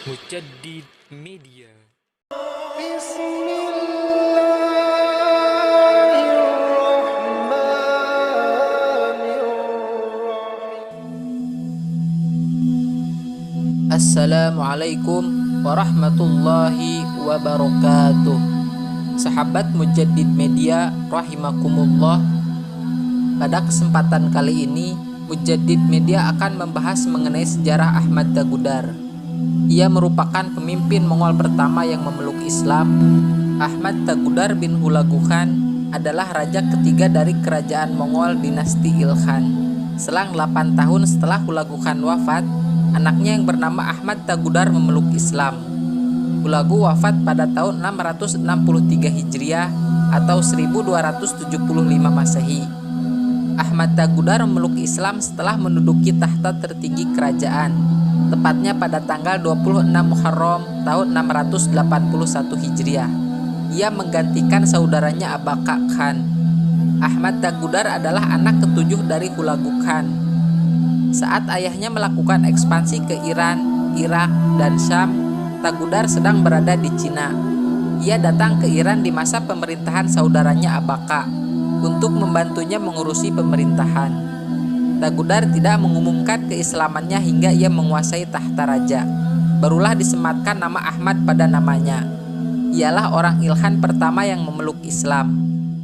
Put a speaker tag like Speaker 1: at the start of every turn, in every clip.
Speaker 1: Mujaddid Media.
Speaker 2: Assalamualaikum warahmatullahi wabarakatuh. Sahabat Mujaddid Media rahimakumullah. Pada kesempatan kali ini Mujaddid Media akan membahas mengenai sejarah Ahmad Tagudar. Ia merupakan pemimpin Mongol pertama yang memeluk Islam. Ahmad Tagudar bin Hulagu Khan adalah raja ketiga dari kerajaan Mongol dinasti Ilkhan. Selang 8 tahun setelah Hulagu Khan wafat, anaknya yang bernama Ahmad Tagudar memeluk Islam. Hulagu wafat pada tahun 663 Hijriah atau 1275 Masehi. Ahmad Tagudar memeluk Islam setelah menduduki tahta tertinggi kerajaan, tepatnya pada tanggal 26 Muharram tahun 681 Hijriah. Ia menggantikan saudaranya Abaka Khan. Ahmad Tagudar adalah anak ketujuh dari Hulagu Khan. Saat ayahnya melakukan ekspansi ke Iran, Irak, dan Syam, Tagudar sedang berada di Cina. Ia datang ke Iran di masa pemerintahan saudaranya Abaka untuk membantunya mengurusi pemerintahan. Tagudar tidak mengumumkan keislamannya hingga ia menguasai tahta raja. Barulah disematkan nama Ahmad pada namanya. Ialah orang Ilkhan pertama yang memeluk Islam.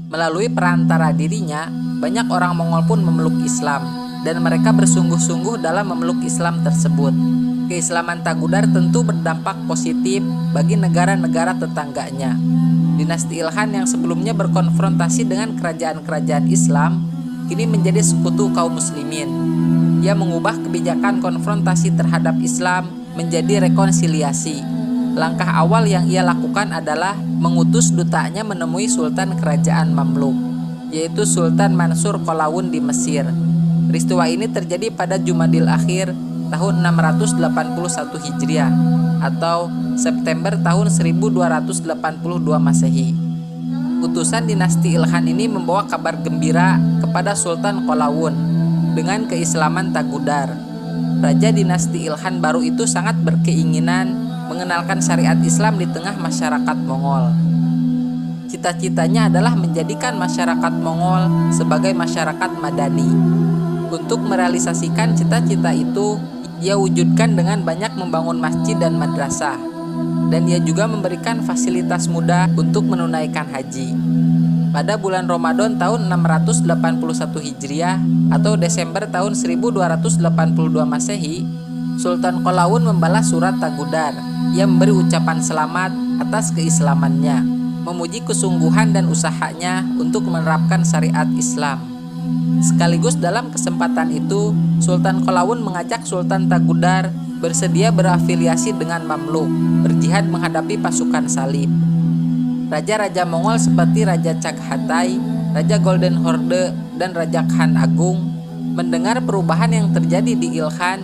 Speaker 2: Melalui perantara dirinya, banyak orang Mongol pun memeluk Islam, dan mereka bersungguh-sungguh dalam memeluk Islam tersebut. Keislaman Tagudar tentu berdampak positif bagi negara-negara tetangganya. Dinasti Ilkhan yang sebelumnya berkonfrontasi dengan kerajaan-kerajaan Islam, kini menjadi sekutu kaum muslimin. Ia mengubah kebijakan konfrontasi terhadap Islam menjadi rekonsiliasi. Langkah awal yang ia lakukan adalah mengutus dutanya menemui Sultan Kerajaan Mamluk, yaitu Sultan Mansur Qalawun di Mesir. Peristiwa ini terjadi pada Jumadil Akhir tahun 681 Hijriah atau September tahun 1282 Masehi. Utusan dinasti Ilkhan ini membawa kabar gembira kepada Sultan Qalawun dengan keislaman Tagudar. Raja dinasti Ilkhan baru itu sangat berkeinginan mengenalkan syariat Islam di tengah masyarakat Mongol. Cita-citanya adalah menjadikan masyarakat Mongol sebagai masyarakat madani. Untuk merealisasikan cita-cita itu, ia wujudkan dengan banyak membangun masjid dan madrasah, dan ia juga memberikan fasilitas mudah untuk menunaikan haji. Pada bulan Ramadan tahun 681 Hijriah atau Desember tahun 1282 Masehi, Sultan Qalawun membalas surat Tagudar. Ia memberi ucapan selamat atas keislamannya, memuji kesungguhan dan usahanya untuk menerapkan syariat Islam. Sekaligus dalam kesempatan itu, Sultan Qalawun mengajak Sultan Tagudar bersedia berafiliasi dengan Mamluk, berjihad menghadapi pasukan salib. Raja-raja Mongol seperti Raja Chagatai, Raja Golden Horde, dan Raja Khan Agung mendengar perubahan yang terjadi di Ilkhan.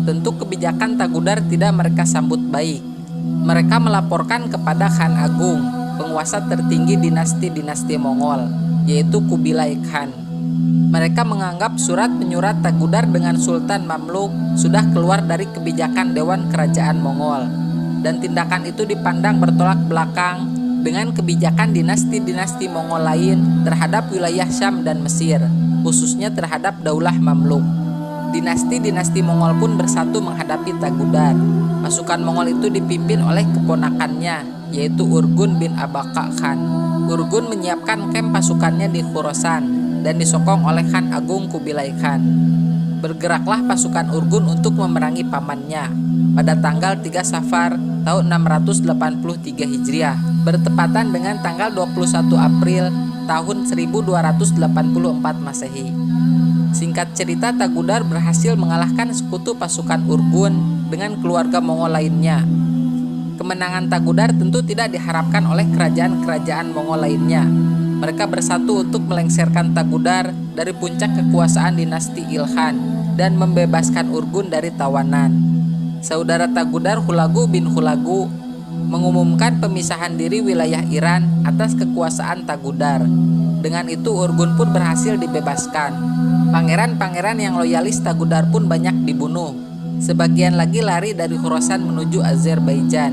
Speaker 2: Tentu kebijakan Tagudar tidak mereka sambut baik. Mereka melaporkan kepada Khan Agung, penguasa tertinggi dinasti-dinasti Mongol, yaitu Kubilai Khan. Mereka menganggap surat penyurat Tagudar dengan Sultan Mamluk sudah keluar dari kebijakan Dewan Kerajaan Mongol, dan tindakan itu dipandang bertolak belakang dengan kebijakan dinasti-dinasti Mongol lain terhadap wilayah Syam dan Mesir, khususnya terhadap Daulah Mamluk. Dinasti-dinasti Mongol pun bersatu menghadapi Tagudar. Pasukan Mongol itu dipimpin oleh keponakannya, yaitu Urgun bin Abaka Khan. Urgun menyiapkan kamp pasukannya di Khorasan dan disokong oleh Khan Agung Kubilai Khan. Bergeraklah pasukan Urgun untuk memerangi pamannya pada tanggal 3 Safar tahun 683 Hijriah, bertepatan dengan tanggal 21 April tahun 1284 Masehi. Singkat cerita, Tagudar berhasil mengalahkan sekutu pasukan Urgun dengan keluarga Mongol lainnya. Kemenangan Tagudar tentu tidak diharapkan oleh kerajaan-kerajaan Mongol lainnya. Mereka bersatu untuk melengsarkan Tagudar dari puncak kekuasaan dinasti Ilkhan dan membebaskan Urgun dari tawanan. Saudara Tagudar, Hulagu bin Hulagu, mengumumkan pemisahan diri wilayah Iran atas kekuasaan Tagudar. Dengan itu Urgun pun berhasil dibebaskan. Pangeran-pangeran yang loyalis Tagudar pun banyak dibunuh. Sebagian lagi lari dari Khorasan menuju Azerbaijan.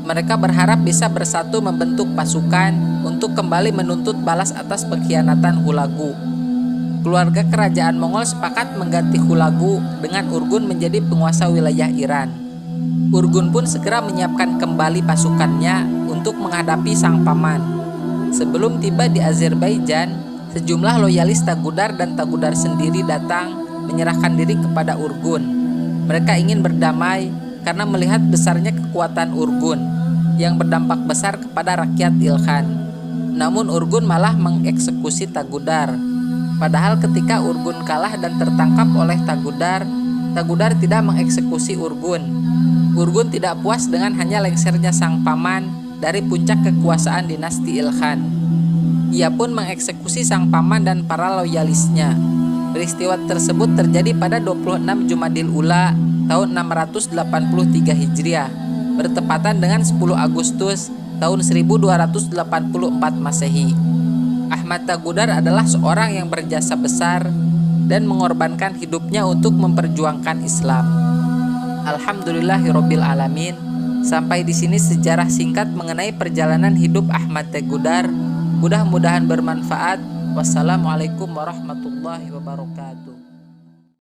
Speaker 2: Mereka berharap bisa bersatu membentuk pasukan untuk kembali menuntut balas atas pengkhianatan Hulagu. Keluarga kerajaan Mongol sepakat mengganti Hulagu dengan Urgun menjadi penguasa wilayah Iran. Urgun pun segera menyiapkan kembali pasukannya untuk menghadapi sang paman. Sebelum tiba di Azerbaijan, sejumlah loyalis Tagudar dan Tagudar sendiri datang menyerahkan diri kepada Urgun. Mereka ingin berdamai karena melihat besarnya kekuatan Urgun yang berdampak besar kepada rakyat Ilkhan. Namun Urgun malah mengeksekusi Tagudar. Padahal ketika Urgun kalah dan tertangkap oleh Tagudar, Tagudar tidak mengeksekusi Urgun. Urgun tidak puas dengan hanya lengsernya sang paman dari puncak kekuasaan dinasti Ilkhan. Ia pun mengeksekusi sang paman dan para loyalisnya. Peristiwa tersebut terjadi pada 26 Jumadil Ula tahun 683 Hijriah, bertepatan dengan 10 Agustus tahun 1284 Masehi. Ahmad Tagudar adalah seorang yang berjasa besar dan mengorbankan hidupnya untuk memperjuangkan Islam. Alhamdulillahirabbil alamin. Sampai di sini sejarah singkat mengenai perjalanan hidup Ahmad Tagudar. Mudah-mudahan bermanfaat. Wassalamualaikum warahmatullahi wabarakatuh.